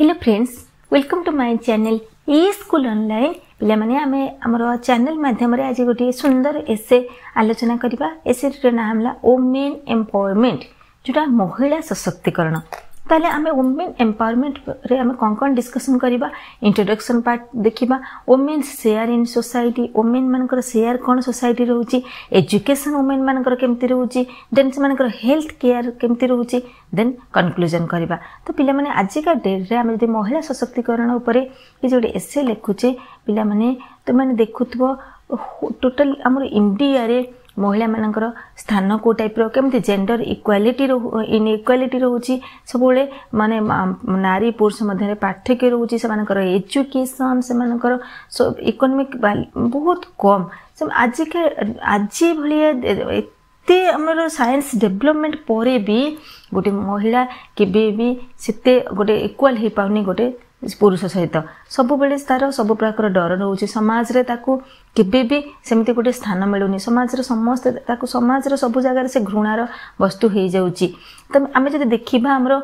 Hello friends, welcome to my channel e school online. पिला माने आमे हमर चैनल माध्यम रे आज गोटे सुंदर एसे आलोचना करबा। एसे नाम ला वुमेन एम्पावरमेंट, जोटा महिला सशक्तिकरण। ताले आमे वुमेन एम्पावरमेंट रे आमे कोन डिस्कशन करबा। इंट्रोडक्शन पार्ट देखिबा, women share in society, women मानकर शेयर कोन सोसाइटी रहउची, एजुकेशन वुमेन मानकर केमति रहउची, देन से मानकर हेल्थ केयर केमति रहउची, देन कंक्लूजन करबा। तो पिला माने आज का डेट रे आमे जदि महिला सशक्तिकरण ऊपर कि जोटे एसे लिखुचे, पिला माने तो माने देखुथबो टोटल हमर इंडिया रे महिला मानकर स्थान को टाइप रो केमति जेंडर इक्वालिटी इनइक्वालिटी रहउची, सबोले माने नारी पुरुष मध्य रे पार्थक्य रहउची, से मानकर एजुकेशन से मानकर इकोनॉमिक बहुत कम। सब आज भलिया एते हमर साइंस डेवलपमेंट परे भी गोटे महिला केबे भी सेते गोटे इक्वल हे पाउनी गोटे पुरुष सहित। सब बेले तार सब प्रकार डर रोचे, समाज रे ताकू केबे भी सेमती गोटे स्थान मिलुनी, समाज रे समस्त ताकू समाज रे सब जगह से घृणार वस्तु हो जाउची। त आमे जदि देखिबा हमरो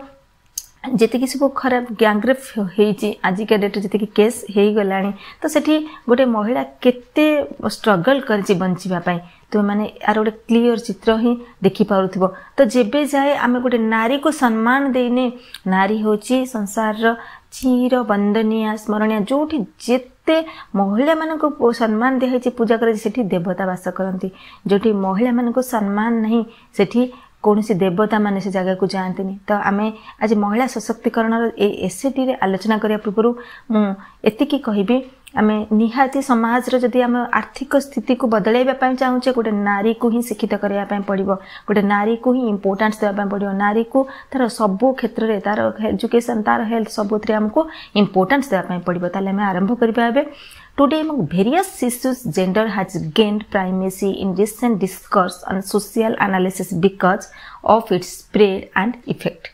जेतिकी सब खराब गैंगरेप होईची आज के डेट जेतिकी केस हेई गलानी, तो सेठी गोटे महिला केते स्ट्रगल करची बंचिबा पई। तो माने यार गोटे क्लियर चित्र ही देखि पारुथिबो। तो जेबे जाए आमे गोटे नारी को सम्मान देने, नारी होची संसार रो चिर वंदनीय स्मरणीय, जोठी जेते महिला मान को सम्मान दिया पूजा कर सेठी देवता वास करती। जोठी महिला मान को सम्मान नहीं सेठी कौन सी देवता माने से जगह को जाती नहीं। तो आमे आज महिला सशक्तिकरण एसएटी रे आलोचना करिया पूर्व मुझे कहबी, आमे निहाती समाज रो जदि आमे आर्थिक स्थिति को बदलाइबा पई चाहूचे, गोटे नारी को ही शिक्षित करिया पई पड़िबो, गोटे नारी को ही इंपोर्टेंस देबा पई पड़िबो। नारी को तार सब क्षेत्र रे तार एजुकेशन तार हेल्थ सबुथरे हमको इंपोर्टेंस देबा पई पड़िबो। ताले आमे आरंभ करिबा बे। Today, among various issues, gender has gained primacy in recent discourse on social analysis because of its spread and effect.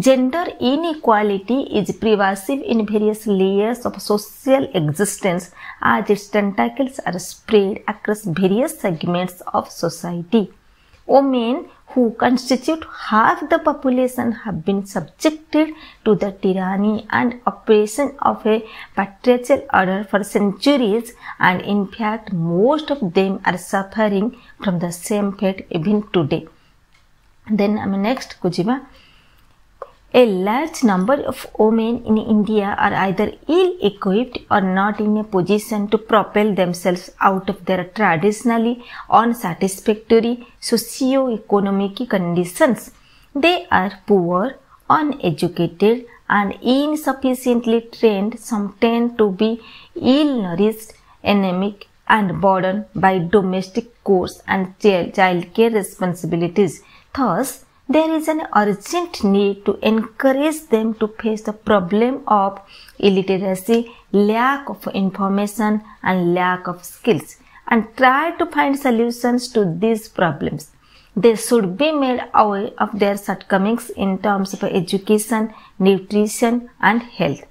Gender inequality is pervasive in various layers of social existence as its tentacles are spread across various segments of society. Women who constitute half the population have been subjected to the tyranny and oppression of a patriarchal order for centuries, and in fact most of them are suffering from the same fate even today. Then next kujiba, a large number of women in India are either ill-equipped or not in a position to propel themselves out of their traditionally unsatisfactory socio-economic conditions. They are poor, uneducated, and insufficiently trained. Some tend to be ill-nourished, anemic, and burdened by domestic chores and child care responsibilities. Thus, there is an urgent need to encourage them to face the problem of illiteracy, lack of information, and lack of skills, and try to find solutions to these problems. They should be made aware of their shortcomings in terms of education, nutrition, and health.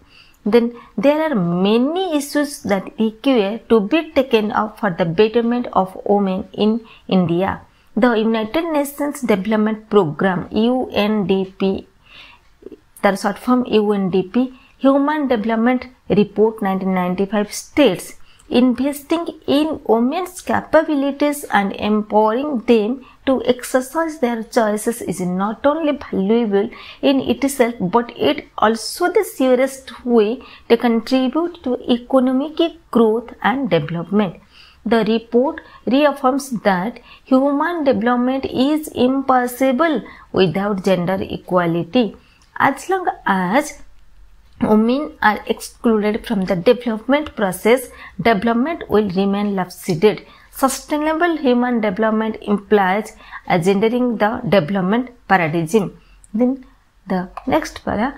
Then there are many issues that require to be taken up for the betterment of women in India. The United Nations Development Programme UNDP, the short form UNDP, Human Development Report 1995 states, investing in women's capabilities and empowering them to exercise their choices is not only valuable in itself, but it also the surest way to contribute to economic growth and development. The report reaffirms that human development is impossible without gender equality. As long as women are excluded from the development process, development will remain lopsided. Sustainable human development implies agendering the development paradigm. Then the next para,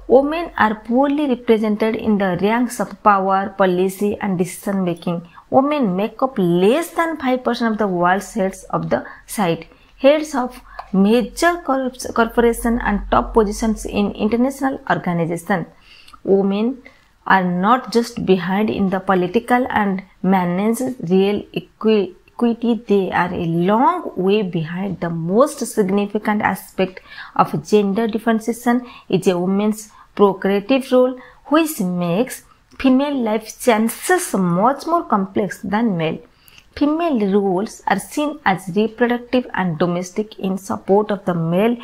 women are poorly represented in the ranks of power, policy, and decision making. Women make up less than 5% of the world's heads of the site. Heads of major corporations and top positions in international organizations. Women are not just behind in the political and managerial equity, they are a long way behind. The most significant aspect of gender differentiation is a woman's procreative role, which makes female life chances much more complex than male. Female roles are seen as reproductive and domestic in support of the male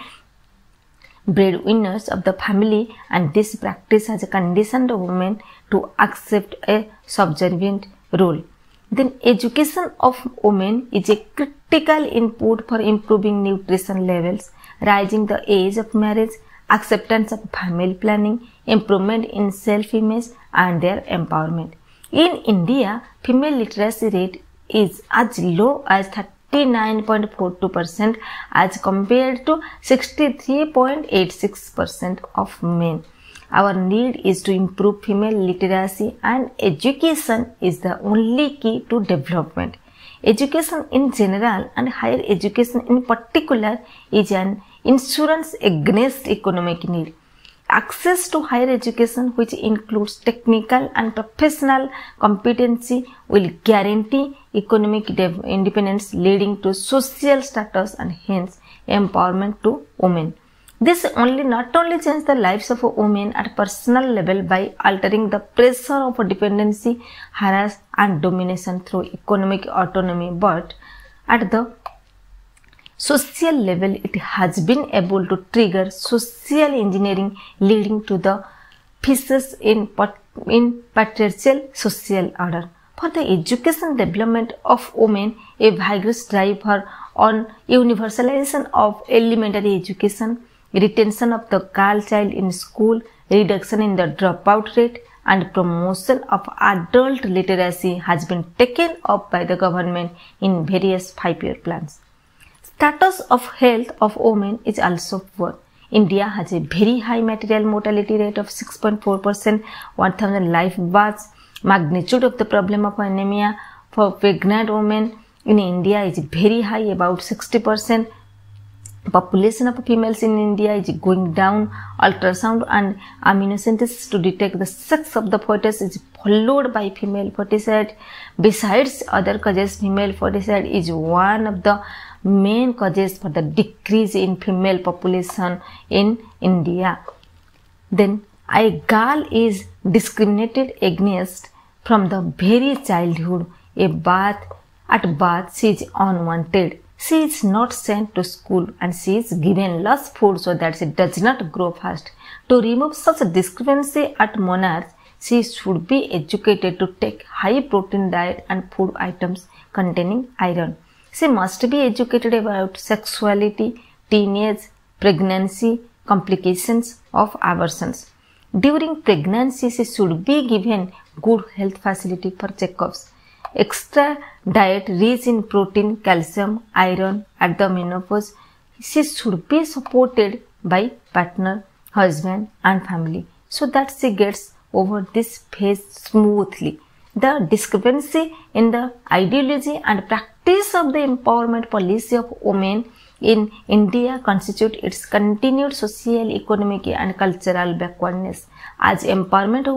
breadwinners of the family, and this practice has conditioned women to accept a subservient role. Then education of women is a critical input for improving nutrition levels, raising the age of marriage, acceptance of family planning, improvement in self-image and their empowerment. In India, female literacy rate is as low as 39.42% as compared to 63.86% of men. Our need is to improve female literacy, and education is the only key to development. Education in general and higher education in particular is an insurance against economic need. Access to higher education, which includes technical and professional competency, will guarantee economic independence, leading to social status and hence empowerment to women. This not only changes the lives of women at personal level by altering the pressure of dependency, harass and domination through economic autonomy, but at the social level it has been able to trigger social engineering, leading to the fissures in patriarchal social order. For the education development of women, a vigorous drive on universalization of elementary education, retention of the girl child in school, reduction in the dropout rate, and promotion of adult literacy has been taken up by the government in various 5-year plans. Status of health of women is also poor. India has a very high maternal mortality rate of 6.4%, 1,000 live births. Magnitude of the problem of anemia for pregnant women in India is very high, about 60%. Population of females in India is going down. Ultrasound and amniocentesis to detect the sex of the fetus is followed by female foeticide. Besides other causes, female foeticide is one of the main causes for the decrease in female population in India. Then a girl is discriminated against from the very childhood. At birth she is unwanted. She is not sent to school and she is given less food so that she does not grow fast. To remove such a discrepancy at monarchs, she should be educated to take high protein diet and food items containing iron. She must be educated about sexuality, teenage, pregnancy, complications of abortions. During pregnancy, she should be given good health facility for checkups. Extra diet rich in protein, calcium, iron at the menopause. She should be supported by partner, husband and family so that she gets over this phase smoothly. The discrepancy in the ideology and practice of the empowerment policy of women in India constitute its continued social, economic and cultural backwardness. As empowerment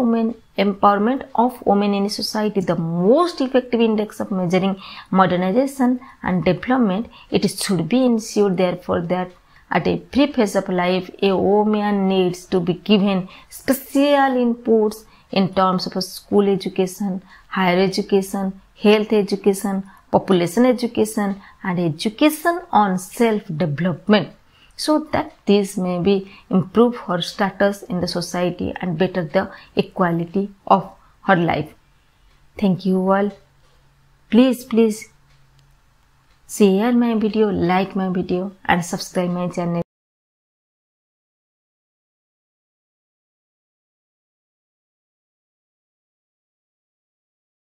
of women in society, the most effective index of measuring modernization and development, it should be ensured therefore that at every phase of life, a woman needs to be given special inputs in terms of school education, higher education, health education, population education and education on self-development, so that this may be improve her status in the society and better the equality of her life. Thank you all. Please share my video, like my video and subscribe my channel.